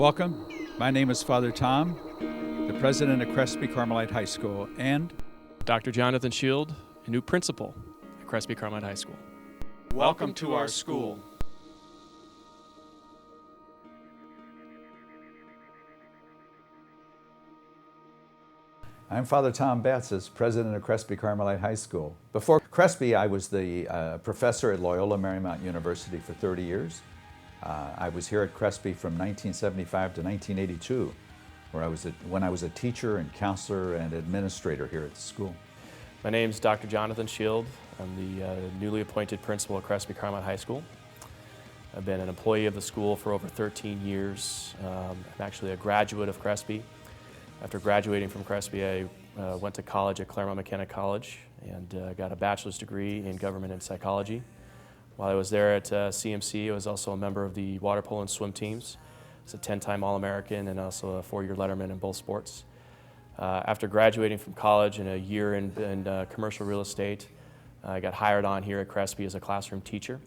Welcome. My name is Father Tom, the president of Crespi Carmelite High School, and Dr. Jonathan Shield, a new principal at Crespi Carmelite High School. welcome to our school. I'm Father Tom Betts, as president of Crespi Carmelite High School. Before Crespi, I was the professor at Loyola Marymount University for 30 years. I was here at Crespi from 1975 to 1982, when I was a teacher and counselor and administrator here at the school. My name's Dr. Jonathan Shield. I'm the newly appointed principal at Crespi Carmelite High School. I've been an employee of the school for over 13 years. I'm actually a graduate of Crespi. After graduating from Crespi, I went to college at Claremont McKenna College and got a bachelor's degree in government and psychology. While I was there at CMC, I was also a member of the water polo and swim teams. I was a 10-time All-American and also a 4-year letterman in both sports. After graduating from college and a year in commercial real estate, I got hired on here at Crespi as a classroom teacher.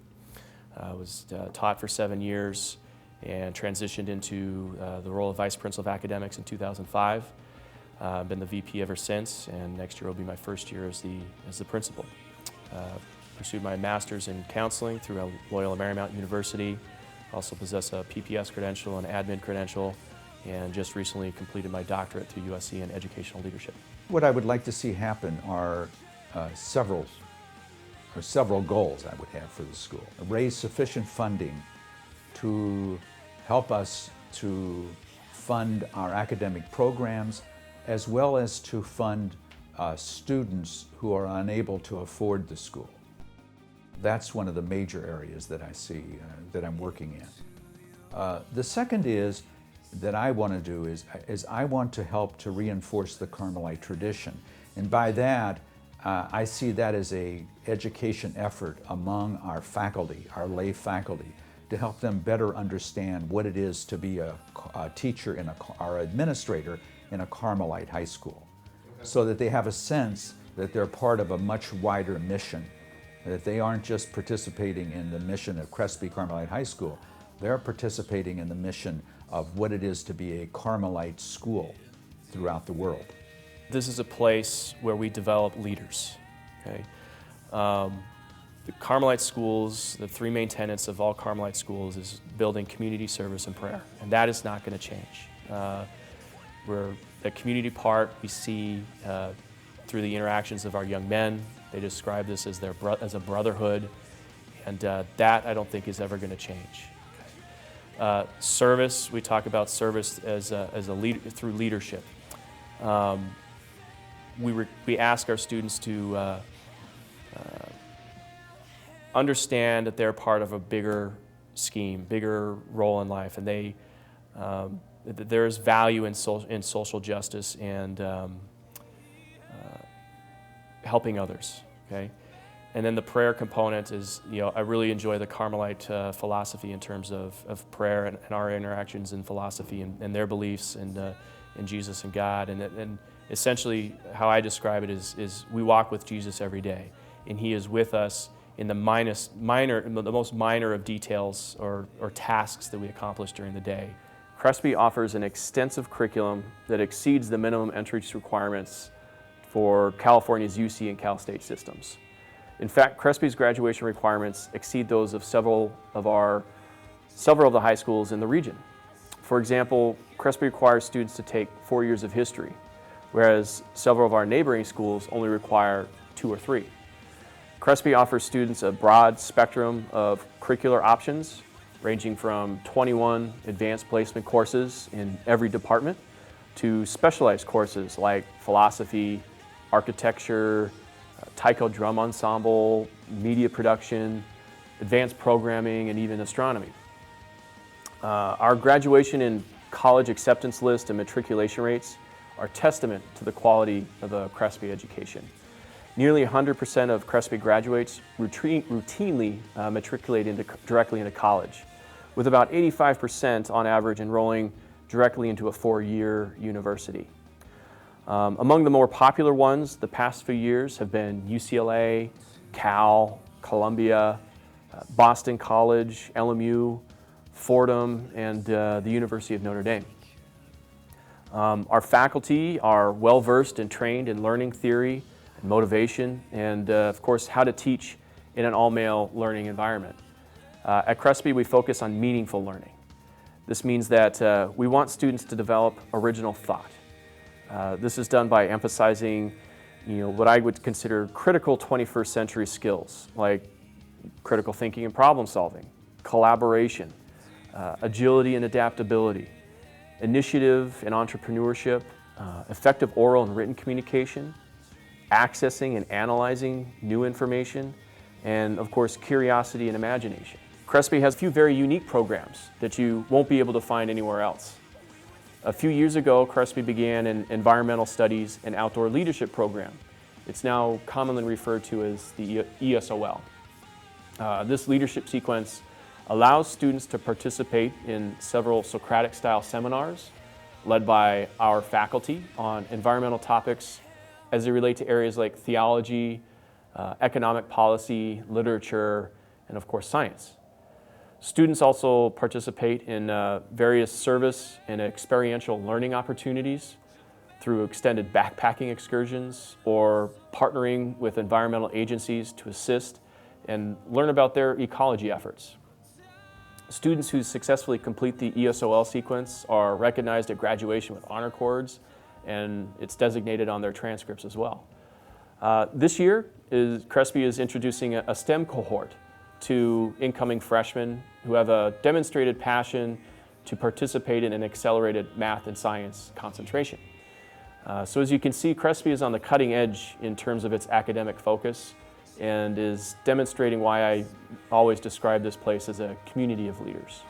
I was taught for 7 years and transitioned into the role of Vice Principal of Academics in 2005. I've been the VP ever since, and next year will be my first year as the principal. Pursued my master's in counseling through Loyola Marymount University. Also possess a PPS credential and admin credential, and just recently completed my doctorate through USC in educational leadership. What I would like to see happen are several goals I would have for the school. Raise sufficient funding to help us to fund our academic programs, as well as to fund students who are unable to afford the school. That's one of the major areas that I see that I'm working in. The second is that I want to do is I want to help to reinforce the Carmelite tradition. And by that, I see that as an education effort among our faculty, our lay faculty, to help them better understand what it is to be a teacher or administrator in a Carmelite high school, so that they have a sense that they're part of a much wider mission, that they aren't just participating in the mission of Crespi Carmelite High School, they're participating in the mission of what it is to be a Carmelite school throughout the world. This is a place where we develop leaders. Okay? The Carmelite schools, the three main tenets of all Carmelite schools is building community, service, and prayer, and that is not going to change. The community part we see through the interactions of our young men. They describe this as as a brotherhood, and that I don't think is ever going to change. Service, we talk about service as through leadership. We ask our students to understand that they're part of a bigger scheme, bigger role in life, and that there is value in social justice and helping others. Okay, and then the prayer component is, I really enjoy the Carmelite philosophy in terms of prayer and our interactions in philosophy and their beliefs in Jesus and God, and essentially how I describe it is we walk with Jesus every day, and He is with us in the most minor of details or tasks that we accomplish during the day. Crespi offers an extensive curriculum that exceeds the minimum entrance requirements for California's UC and Cal State systems. In fact, Crespi's graduation requirements exceed those of several of the high schools in the region. For example, Crespi requires students to take 4 years of history, whereas several of our neighboring schools only require 2 or 3. Crespi offers students a broad spectrum of curricular options, ranging from 21 advanced placement courses in every department to specialized courses like philosophy, architecture, taiko drum ensemble, media production, advanced programming, and even astronomy. Our graduation and college acceptance list and matriculation rates are testament to the quality of a Crespi education. Nearly 100% of Crespi graduates routinely matriculate directly into college, with about 85% on average enrolling directly into a 4-year university. Among the more popular ones the past few years have been UCLA, Cal, Columbia, Boston College, LMU, Fordham, and the University of Notre Dame. Our faculty are well-versed and trained in learning theory and motivation, and of course, how to teach in an all-male learning environment. At Crespi, we focus on meaningful learning. This means that we want students to develop original thought. This is done by emphasizing, what I would consider critical 21st century skills, like critical thinking and problem solving, collaboration, agility and adaptability, initiative and entrepreneurship, effective oral and written communication, accessing and analyzing new information, and of course, curiosity and imagination. Crespi has a few very unique programs that you won't be able to find anywhere else. A few years ago, Crespi began an environmental studies and outdoor leadership program. It's now commonly referred to as the ESOL. This leadership sequence allows students to participate in several Socratic-style seminars led by our faculty on environmental topics as they relate to areas like theology, economic policy, literature, and of course science. Students also participate in various service and experiential learning opportunities through extended backpacking excursions or partnering with environmental agencies to assist and learn about their ecology efforts. Students who successfully complete the ESOL sequence are recognized at graduation with honor cords, and it's designated on their transcripts as well. This year, Crespi is introducing a STEM cohort to incoming freshmen who have a demonstrated passion to participate in an accelerated math and science concentration. So as you can see, Crespi is on the cutting edge in terms of its academic focus and is demonstrating why I always describe this place as a community of leaders.